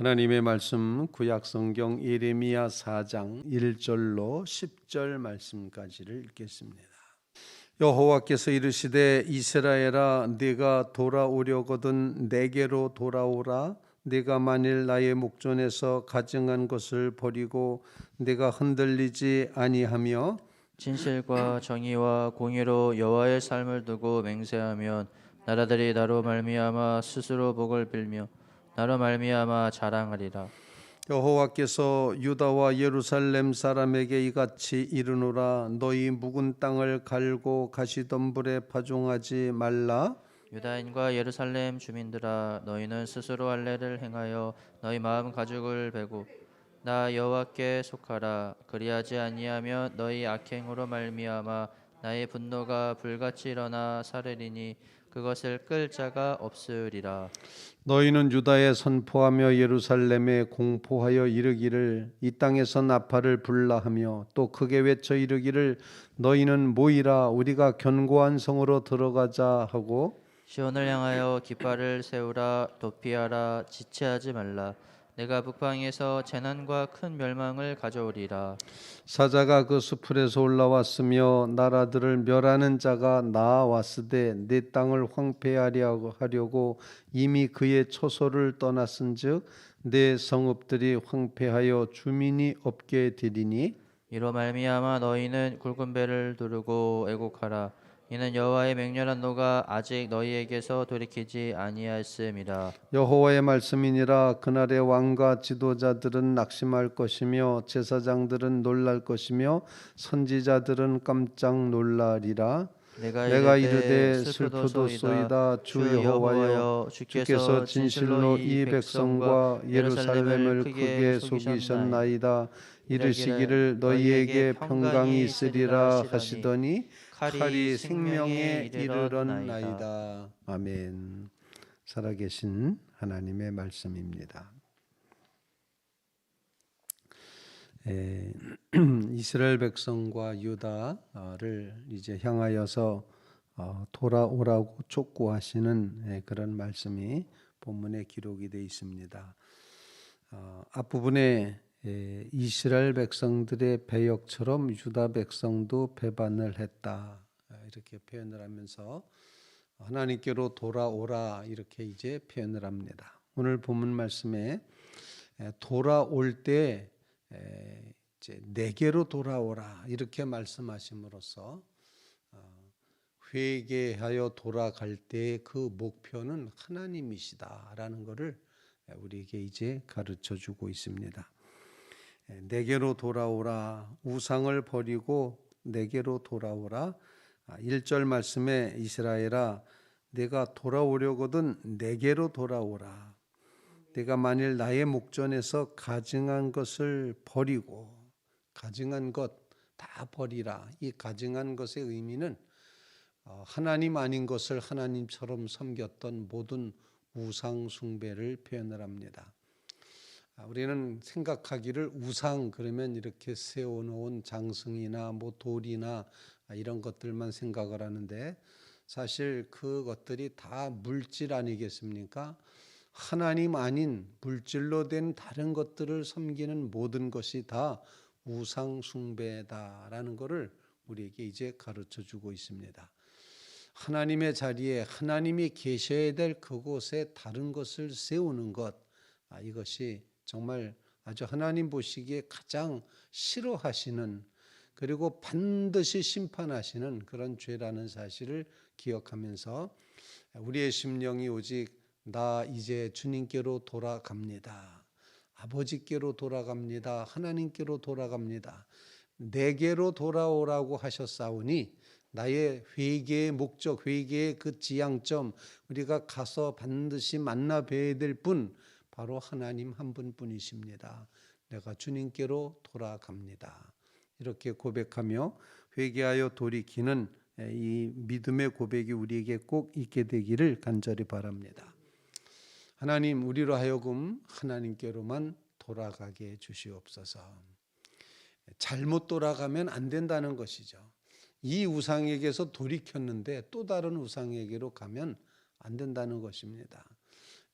하나님의 말씀 구약성경 예레미야 4장 1절로 10절 말씀까지를 읽겠습니다. 여호와께서 이르시되 이스라엘아 네가 돌아오려거든 내게로 돌아오라. 네가 만일 나의 목전에서 가증한 것을 버리고 네가 흔들리지 아니하며 진실과 정의와 공의로 여호와의 삶을 두고 맹세하면 나라들이 나로 말미암아 스스로 복을 빌며 나로 말미암아 자랑하리라. 여호와께서 유다와 예루살렘 사람에게 이같이 이르노라. 너희 묵은 땅을 갈고 가시덤불에 파종하지 말라. 유다인과 예루살렘 주민들아, 너희는 스스로 할례를 행하여 너희 마음 가죽을 베고 나 여호와께 속하라. 그리하지 아니하면 너희 악행으로 말미암아 나의 분노가 불같이 일어나 사르리니 그것을 끌 자가 없으리라. 너희는 유다에 선포하며 예루살렘에 공포하여 이르기를 이 땅에서 나팔을 불라 하며 또 크게 외쳐 이르기를 너희는 모이라 우리가 견고한 성으로 들어가자 하고 시온을 향하여 깃발을 세우라. 도피하라. 지체하지 말라. 내가 북방에서 재난과 큰 멸망을 가져오리라. 사자가 그 수풀에서 올라왔으며 나라들을 멸하는 자가 나아왔으되 내 땅을 황폐하려고 이미 그의 초소를 떠났은즉 내 성읍들이 황폐하여 주민이 없게 되리니 이로 말미암아 너희는 굵은 배를 두르고 애곡하라. 이는 여호와의 맹렬한 노가 아직 너희에게서 돌이키지 아니하였음이라. 여호와의 말씀이니라. 그날의 왕과 지도자들은 낙심할 것이며 제사장들은 놀랄 것이며 선지자들은 깜짝 놀라리라. 내가 이르되 슬프도소이다. 주 여호와여 주께서 진실로 이 백성과 예루살렘을 크게 속이셨나이다. 이르시기를 너희에게 평강이 있으리라 하시더니 칼이 생명에 이르렀나이다. 아멘. 살아계신 하나님의 말씀입니다. 이스라엘 백성과 유다를 이제 향하여서 돌아오라고 촉구하시는 그런 말씀이 본문에 기록이 되어 있습니다. 앞부분에 이스라엘 백성들의 배역처럼 유다 백성도 배반을 했다 이렇게 표현을 하면서 하나님께로 돌아오라 이렇게 이제 표현을 합니다. 오늘 본문 말씀에 돌아올 때 이제 내게로 돌아오라 이렇게 말씀하심으로써 회개하여 돌아갈 때 그 목표는 하나님이시다라는 것을 우리에게 이제 가르쳐 주고 있습니다. 내게로 돌아오라. 우상을 버리고 내게로 돌아오라. 1절 말씀에 이스라엘아 내가 돌아오려거든 내게로 돌아오라. 내가 만일 나의 목전에서 가증한 것을 버리고 가증한 것 다 버리라. 이 가증한 것의 의미는 하나님 아닌 것을 하나님처럼 섬겼던 모든 우상 숭배를 표현을 합니다. 우리는 생각하기를 우상 그러면 이렇게 세워놓은 장승이나 뭐 돌이나 이런 것들만 생각을 하는데 사실 그것들이 다 물질 아니겠습니까? 하나님 아닌 물질로 된 다른 것들을 섬기는 모든 것이 다 우상 숭배다라는 것을 우리에게 이제 가르쳐 주고 있습니다. 하나님의 자리에 하나님이 계셔야 될 그곳에 다른 것을 세우는 것, 이것이 정말 아주 하나님 보시기에 가장 싫어하시는 그리고 반드시 심판하시는 그런 죄라는 사실을 기억하면서 우리의 심령이 오직 나 이제 주님께로 돌아갑니다. 아버지께로 돌아갑니다. 하나님께로 돌아갑니다. 내게로 돌아오라고 하셨사오니 나의 회개의 목적, 회개의 그 지향점, 우리가 가서 반드시 만나 뵈야 될 분, 바로 하나님 한 분뿐이십니다. 내가 주님께로 돌아갑니다. 이렇게 고백하며 회개하여 돌이키는 이 믿음의 고백이 우리에게 꼭 있게 되기를 간절히 바랍니다. 하나님, 우리로 하여금 하나님께로만 돌아가게 해주시옵소서. 잘못 돌아가면 안 된다는 것이죠. 이 우상에게서 돌이켰는데 또 다른 우상에게로 가면 안 된다는 것입니다.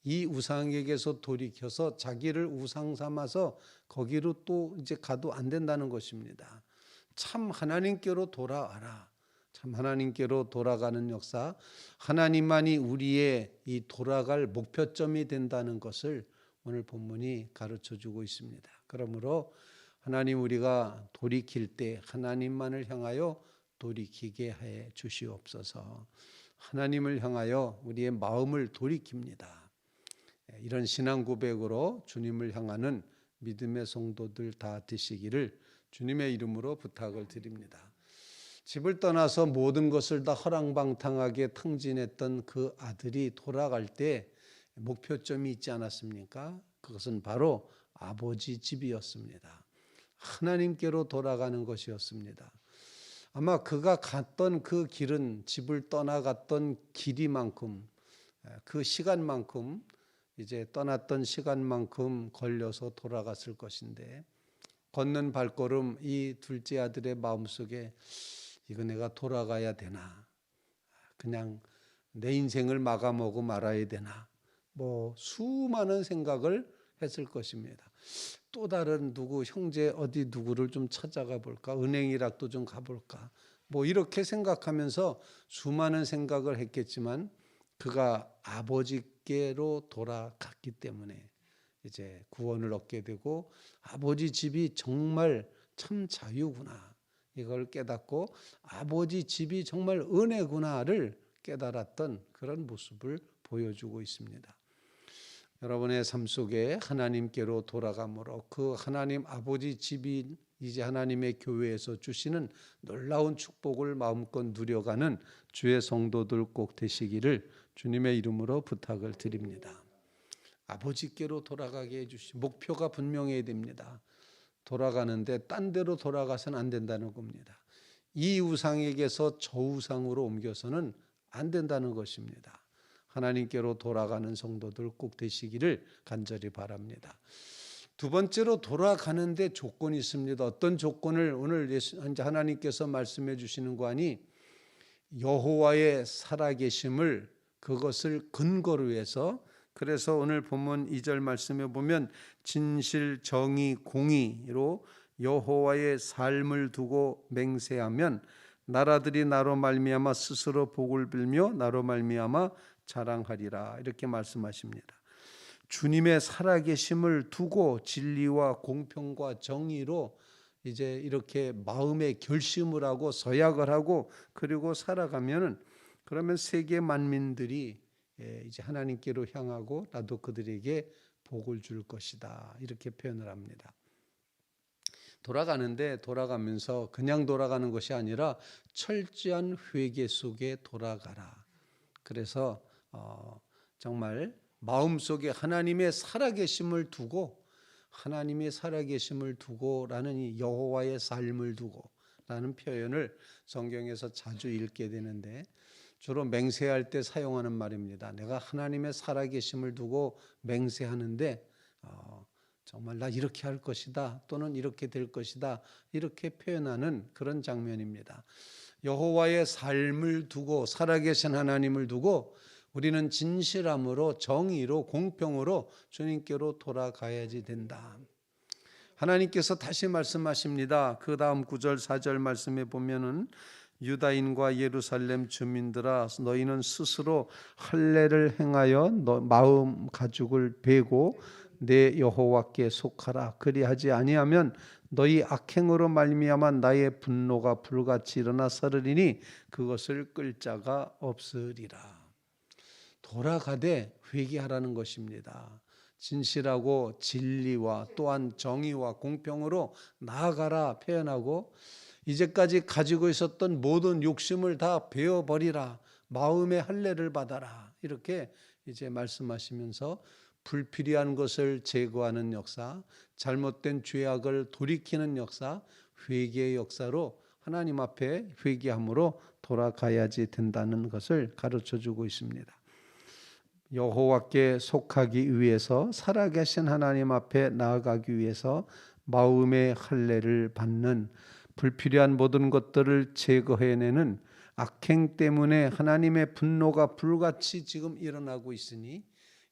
이 우상에게서 돌이켜서 자기를 우상 삼아서 거기로 또 이제 가도 안 된다는 것입니다. 참 하나님께로 돌아와라. 참 하나님께로 돌아가는 역사, 하나님만이 우리의 이 돌아갈 목표점이 된다는 것을 오늘 본문이 가르쳐주고 있습니다. 그러므로 하나님, 우리가 돌이킬 때 하나님만을 향하여 돌이키게 해 주시옵소서. 하나님을 향하여 우리의 마음을 돌이킵니다. 이런 신앙 고백으로 주님을 향하는 믿음의 성도들 다 되시기를 주님의 이름으로 부탁을 드립니다. 집을 떠나서 모든 것을 다 허랑방탕하게 탕진했던 그 아들이 돌아갈 때 목표점이 있지 않았습니까? 그것은 바로 아버지 집이었습니다. 하나님께로 돌아가는 것이었습니다. 아마 그가 갔던 그 길은 집을 떠나갔던 길이만큼, 그 시간만큼, 이제 떠났던 시간만큼 걸려서 돌아갔을 것인데, 걷는 발걸음, 이 둘째 아들의 마음속에 이거 내가 돌아가야 되나, 그냥 내 인생을 마감하고 말아야 되나, 뭐 수많은 생각을 했을 것입니다. 또 다른 누구, 형제 어디 누구를 좀 찾아가 볼까, 은행이라도 좀 가볼까, 뭐 이렇게 생각하면서 수많은 생각을 했겠지만, 그가 아버지께로 돌아갔기 때문에 이제 구원을 얻게 되고, 아버지 집이 정말 참 자유구나 이걸 깨닫고, 아버지 집이 정말 은혜구나를 깨달았던 그런 모습을 보여주고 있습니다. 여러분의 삶 속에 하나님께로 돌아감으로 그 하나님 아버지 집이 이제 하나님의 교회에서 주시는 놀라운 축복을 마음껏 누려가는 주의 성도들 꼭 되시기를 주님의 이름으로 부탁을 드립니다. 아버지께로 돌아가게 해주시, 목표가 분명해야 됩니다. 돌아가는데 딴 데로 돌아가서는 안 된다는 겁니다. 이 우상에게서 저 우상으로 옮겨서는 안 된다는 것입니다. 하나님께로 돌아가는 성도들 꼭 되시기를 간절히 바랍니다. 두 번째로, 돌아가는데 조건이 있습니다. 어떤 조건을 오늘 하나님께서 말씀해 주시는 거 아니, 여호와의 살아계심을, 그것을 근거로 해서, 그래서 오늘 본문 2절 말씀에 보면 진실, 정의, 공의로 여호와의 삶을 두고 맹세하면 나라들이 나로 말미암아 스스로 복을 빌며 나로 말미암아 자랑하리라, 이렇게 말씀하십니다. 주님의 살아계심을 두고 진리와 공평과 정의로 이제 이렇게 마음의 결심을 하고 서약을 하고 그리고 살아가면은, 그러면 세계 만민들이 이제 하나님께로 향하고 나도 그들에게 복을 줄 것이다, 이렇게 표현을 합니다. 돌아가는데, 돌아가면서 그냥 돌아가는 것이 아니라 철저한 회개 속에 돌아가라. 그래서 정말 마음속에 하나님의 살아계심을 두고, 하나님의 살아계심을 두고라는 이 여호와의 삶을 두고라는 표현을 성경에서 자주 읽게 되는데, 주로 맹세할 때 사용하는 말입니다. 내가 하나님의 살아계심을 두고 맹세하는데 정말 나 이렇게 할 것이다, 또는 이렇게 될 것이다, 이렇게 표현하는 그런 장면입니다. 여호와의 삶을 두고, 살아계신 하나님을 두고 우리는 진실함으로, 정의로, 공평으로 주님께로 돌아가야지 된다. 하나님께서 다시 말씀하십니다. 그 다음 9절 4절 말씀에 보면은 유다인과 예루살렘 주민들아, 너희는 스스로 할례를 행하여 마음 가죽을 베고 내 여호와께 속하라. 그리하지 아니하면 너희 악행으로 말미암아 나의 분노가 불같이 일어나 서르리니 그것을 끌 자가 없으리라. 돌아가되 회개하라는 것입니다. 진실하고 진리와 또한 정의와 공평으로 나아가라 표현하고, 이제까지 가지고 있었던 모든 욕심을 다 베어버리라, 마음의 할례를 받아라, 이렇게 이제 말씀하시면서 불필요한 것을 제거하는 역사, 잘못된 죄악을 돌이키는 역사, 회개의 역사로 하나님 앞에 회개함으로 돌아가야지 된다는 것을 가르쳐주고 있습니다. 여호와께 속하기 위해서, 살아계신 하나님 앞에 나아가기 위해서 마음의 할례를 받는, 불필요한 모든 것들을 제거해내는, 악행 때문에 하나님의 분노가 불같이 지금 일어나고 있으니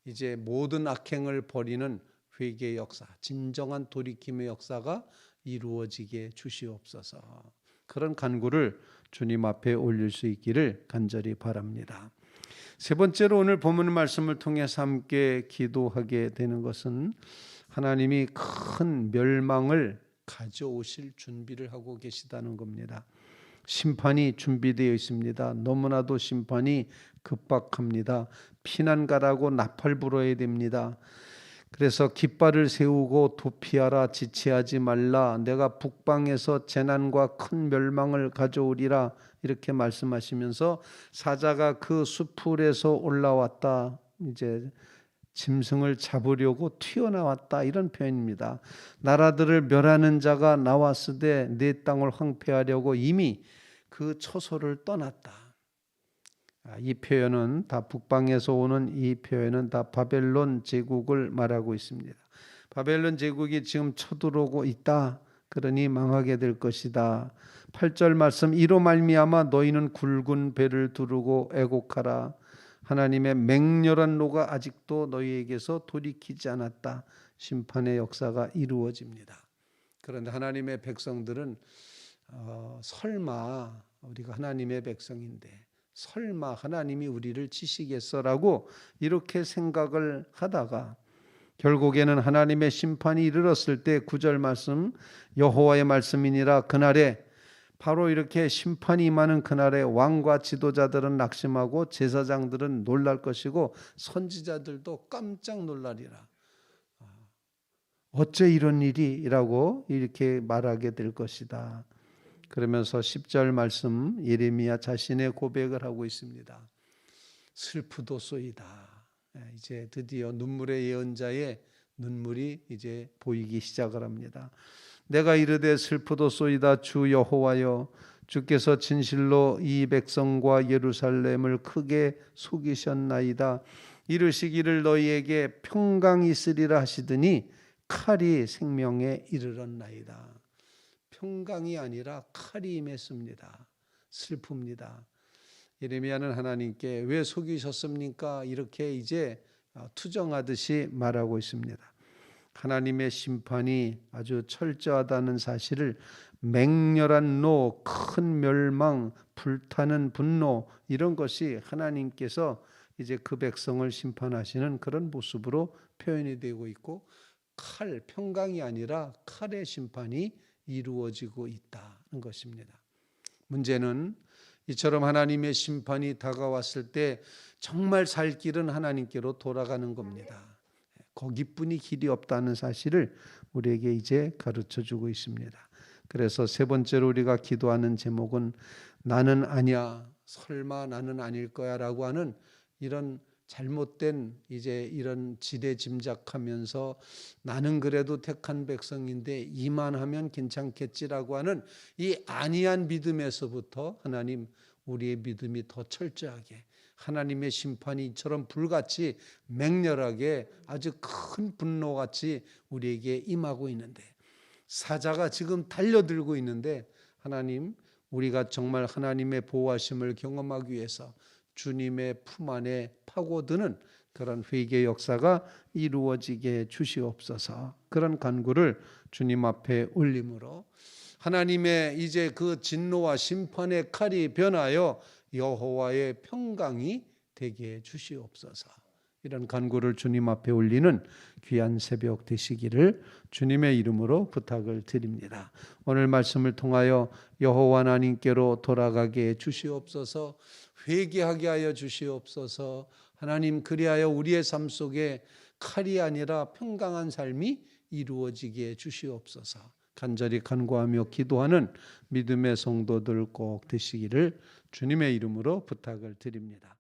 이제 모든 악행을 버리는 회개의 역사, 진정한 돌이킴의 역사가 이루어지게 주시옵소서. 그런 간구를 주님 앞에 올릴 수 있기를 간절히 바랍니다. 세 번째로 오늘 본문 말씀을 통해서 함께 기도하게 되는 것은 하나님이 큰 멸망을 가져오실 준비를 하고 계시다는 겁니다. 심판이 준비되어 있습니다. 너무나도 심판이 급박합니다. 피난 가라고 나팔 불어야 됩니다. 그래서 깃발을 세우고 도피하라, 지체하지 말라. 내가 북방에서 재난과 큰 멸망을 가져오리라. 이렇게 말씀하시면서 사자가 그 수풀에서 올라왔다. 이제 짐승을 잡으려고 튀어나왔다. 이런 표현입니다. 나라들을 멸하는 자가 나왔으되 내 땅을 황폐하려고 이미 그 처소를 떠났다. 이 표현은 다 북방에서 오는 이 표현은 다 바벨론 제국을 말하고 있습니다. 바벨론 제국이 지금 쳐들어오고 있다. 그러니 망하게 될 것이다. 8절 말씀 이로 말미암아 너희는 굵은 배를 두르고 애곡하라. 하나님의 맹렬한 노가 아직도 너희에게서 돌이키지 않았다. 심판의 역사가 이루어집니다. 그런데 하나님의 백성들은 설마 우리가 하나님의 백성인데 설마 하나님이 우리를 치시겠어라고 이렇게 생각을 하다가 결국에는 하나님의 심판이 이르렀을 때 9절 말씀 여호와의 말씀이니라. 그날에 바로 이렇게 심판이 임하는 그날에 왕과 지도자들은 낙심하고 제사장들은 놀랄 것이고 선지자들도 깜짝 놀라리라. 어째 이런 일이라고 이렇게 말하게 될 것이다. 그러면서 10절 말씀 예레미야 자신의 고백을 하고 있습니다. 슬프도소이다. 이제 드디어 눈물의 예언자의 눈물이 이제 보이기 시작을 합니다. 내가 이르되 슬프도소이다. 주 여호와여, 주께서 진실로 이 백성과 예루살렘을 크게 속이셨나이다. 이르시기를 너희에게 평강이 있으리라 하시더니 칼이 생명에 이르렀나이다. 평강이 아니라 칼이 임했습니다. 슬픕니다. 예레미야는 하나님께 왜 속이셨습니까? 이렇게 이제 투정하듯이 말하고 있습니다. 하나님의 심판이 아주 철저하다는 사실을 맹렬한 노, 큰 멸망, 불타는 분노 이런 것이 하나님께서 이제 그 백성을 심판하시는 그런 모습으로 표현이 되고 있고 칼, 평강이 아니라 칼의 심판이 이루어지고 있다는 것입니다. 문제는 이처럼 하나님의 심판이 다가왔을 때 정말 살 길은 하나님께로 돌아가는 겁니다. 거기뿐이 길이 없다는 사실을 우리에게 이제 가르쳐주고 있습니다. 그래서 세 번째로 우리가 기도하는 제목은 나는 아니야, 설마 나는 아닐 거야 라고 하는 이런 잘못된 이제 이런 지레짐작하면서 나는 그래도 택한 백성인데 이만하면 괜찮겠지라고 하는 이 아니한 믿음에서부터 하나님 우리의 믿음이 더 철저하게 하나님의 심판이 이처럼 불같이 맹렬하게 아주 큰 분노같이 우리에게 임하고 있는데 사자가 지금 달려들고 있는데 하나님 우리가 정말 하나님의 보호하심을 경험하기 위해서 주님의 품 안에 파고드는 그런 회개 역사가 이루어지게 주시옵소서. 그런 간구를 주님 앞에 올림으로 하나님의 이제 그 진노와 심판의 칼이 변하여 여호와의 평강이 되게 주시옵소서. 이런 간구를 주님 앞에 올리는 귀한 새벽 되시기를 주님의 이름으로 부탁을 드립니다. 오늘 말씀을 통하여 여호와 하나님께로 돌아가게 해 주시옵소서. 회개하게 하여 주시옵소서. 하나님 그리하여 우리의 삶 속에 칼이 아니라 평강한 삶이 이루어지게 해 주시옵소서. 간절히 간구하며 기도하는 믿음의 성도들 꼭 되시기를 주님의 이름으로 부탁을 드립니다.